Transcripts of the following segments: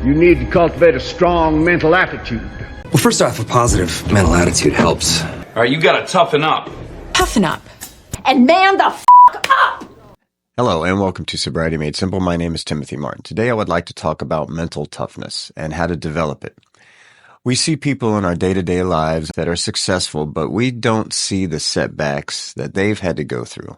You need to cultivate a strong mental attitude. Well, first off, a positive mental attitude helps. All right, you gotta toughen up. Toughen up. And man the f*** up! Hello and welcome to Sobriety Made Simple. My name is Timothy Martin. Today I would like to talk about mental toughness and how to develop it. We see people in our day-to-day lives that are successful, but we don't see the setbacks that they've had to go through,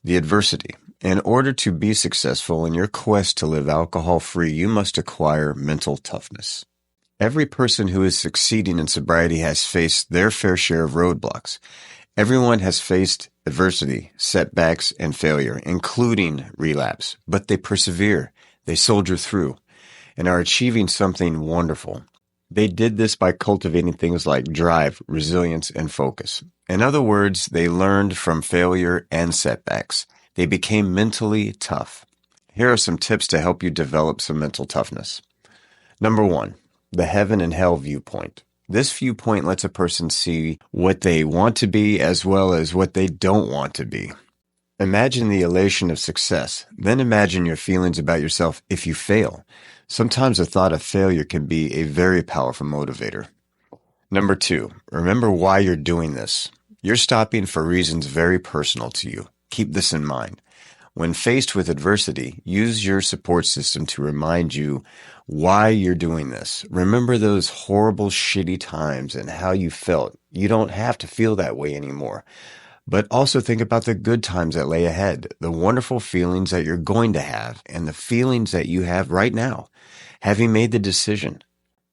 the adversity. In order to be successful in your quest to live alcohol-free, you must acquire mental toughness. Every person who is succeeding in sobriety has faced their fair share of roadblocks. Everyone has faced adversity, setbacks, and failure, including relapse, but they persevere, they soldier through, and are achieving something wonderful. They did this by cultivating things like drive, resilience, and focus. In other words, they learned from failure and setbacks. They became mentally tough. Here are some tips to help you develop some mental toughness. Number 1, the heaven and hell viewpoint. This viewpoint lets a person see what they want to be as well as what they don't want to be. Imagine the elation of success. Then imagine your feelings about yourself if you fail. Sometimes the thought of failure can be a very powerful motivator. Number 2, remember why you're doing this. You're stopping for reasons very personal to you. Keep this in mind. When faced with adversity, use your support system to remind you why you're doing this. Remember those horrible, shitty times and how you felt. You don't have to feel that way anymore. But also think about the good times that lay ahead, the wonderful feelings that you're going to have, and the feelings that you have right now, having made the decision.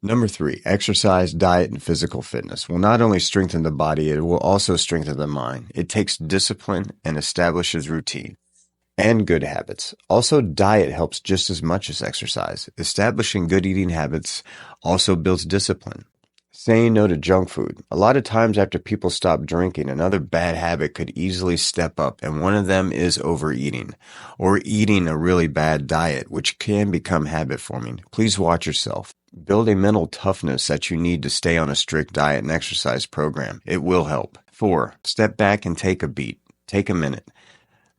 Number 3, exercise, diet, and physical fitness will not only strengthen the body, it will also strengthen the mind. It takes discipline and establishes routine and good habits. Also, diet helps just as much as exercise. Establishing good eating habits also builds discipline. Saying no to junk food. A lot of times after people stop drinking, another bad habit could easily step up, and one of them is overeating or eating a really bad diet, which can become habit forming. Please watch yourself. Build a mental toughness that you need to stay on a strict diet and exercise program. It will help. 4, step back and take a beat. Take a minute.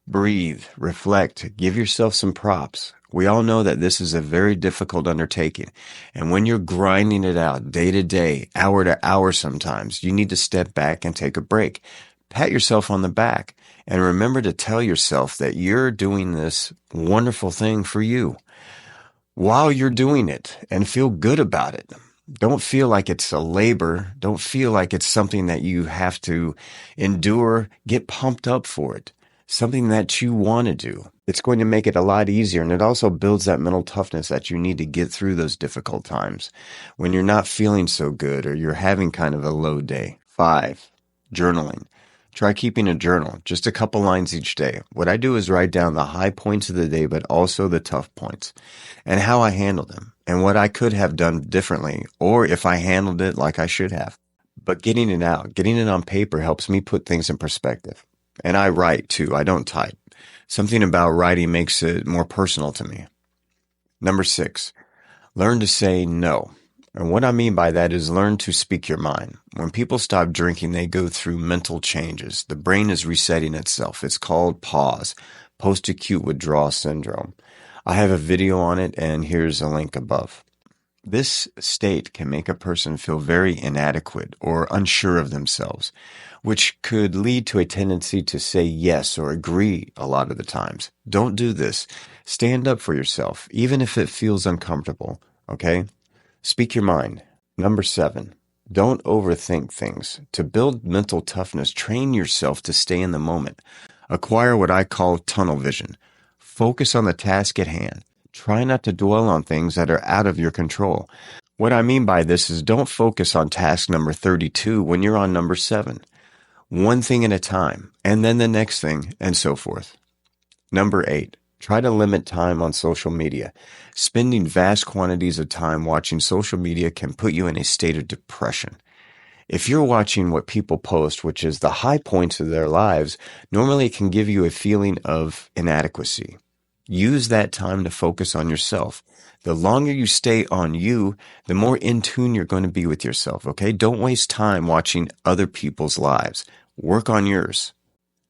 Breathe, reflect, give yourself some props. We all know that this is a very difficult undertaking. And when you're grinding it out day to day, hour to hour sometimes, you need to step back and take a break. Pat yourself on the back and remember to tell yourself that you're doing this wonderful thing for you while you're doing it and feel good about it. Don't feel like it's a labor. Don't feel like it's something that you have to endure. Get pumped up for it. Something that you want to do. It's going to make it a lot easier, and it also builds that mental toughness that you need to get through those difficult times when you're not feeling so good or you're having kind of a low day. 5, journaling. Try keeping a journal, just a couple lines each day. What I do is write down the high points of the day, but also the tough points and how I handled them and what I could have done differently or if I handled it like I should have. But getting it out, getting it on paper helps me put things in perspective. And I write too. I don't type. Something about writing makes it more personal to me. Number 6, learn to say no. And what I mean by that is learn to speak your mind. When people stop drinking, they go through mental changes. The brain is resetting itself. It's called PAWS, post-acute withdrawal syndrome. I have a video on it, and here's a link above. This state can make a person feel very inadequate or unsure of themselves, which could lead to a tendency to say yes or agree a lot of the times. Don't do this. Stand up for yourself, even if it feels uncomfortable, okay? Speak your mind. Number 7, don't overthink things. To build mental toughness, train yourself to stay in the moment. Acquire what I call tunnel vision. Focus on the task at hand. Try not to dwell on things that are out of your control. What I mean by this is don't focus on task number 32 when you're on number 7. One thing at a time, and then the next thing, and so forth. Number 8, try to limit time on social media. Spending vast quantities of time watching social media can put you in a state of depression. If you're watching what people post, which is the high points of their lives, normally it can give you a feeling of inadequacy. Use that time to focus on yourself. The longer you stay on you, the more in tune you're going to be with yourself, okay? Don't waste time watching other people's lives. Work on yours.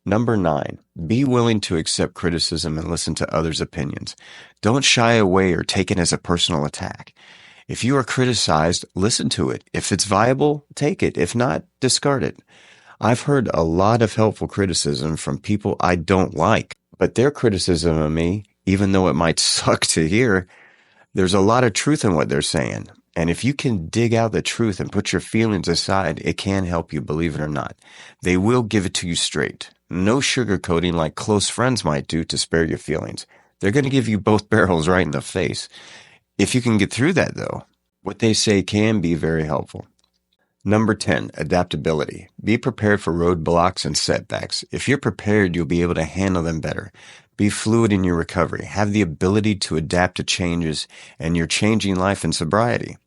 Number 9, be willing to accept criticism and listen to others' opinions. Don't shy away or take it as a personal attack. If you are criticized, listen to it. If it's viable, take it. If not, discard it. I've heard a lot of helpful criticism from people I don't like, but their criticism of me, even though it might suck to hear, there's a lot of truth in what they're saying. And if you can dig out the truth and put your feelings aside, it can help you, believe it or not. They will give it to you straight. No sugarcoating like close friends might do to spare your feelings. They're going to give you both barrels right in the face. If you can get through that, though, what they say can be very helpful. Number 10, adaptability. Be prepared for roadblocks and setbacks. If you're prepared, you'll be able to handle them better. Be fluid in your recovery. Have the ability to adapt to changes and your changing life in sobriety.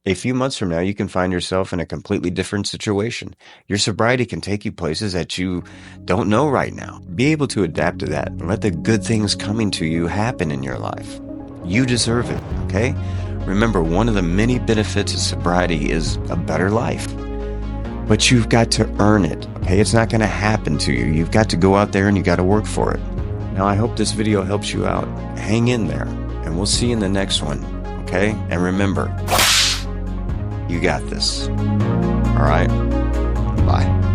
A few months from now, you can find yourself in a completely different situation. Your sobriety can take you places that you don't know right now. Be able to adapt to that and let the good things coming to you happen in your life. You deserve it, okay? Remember, one of the many benefits of sobriety is a better life. But you've got to earn it, okay? It's not going to happen to you. You've got to go out there and you got to work for it. Now, I hope this video helps you out. Hang in there, and we'll see you in the next one, okay? And remember, you got this. All right? Bye.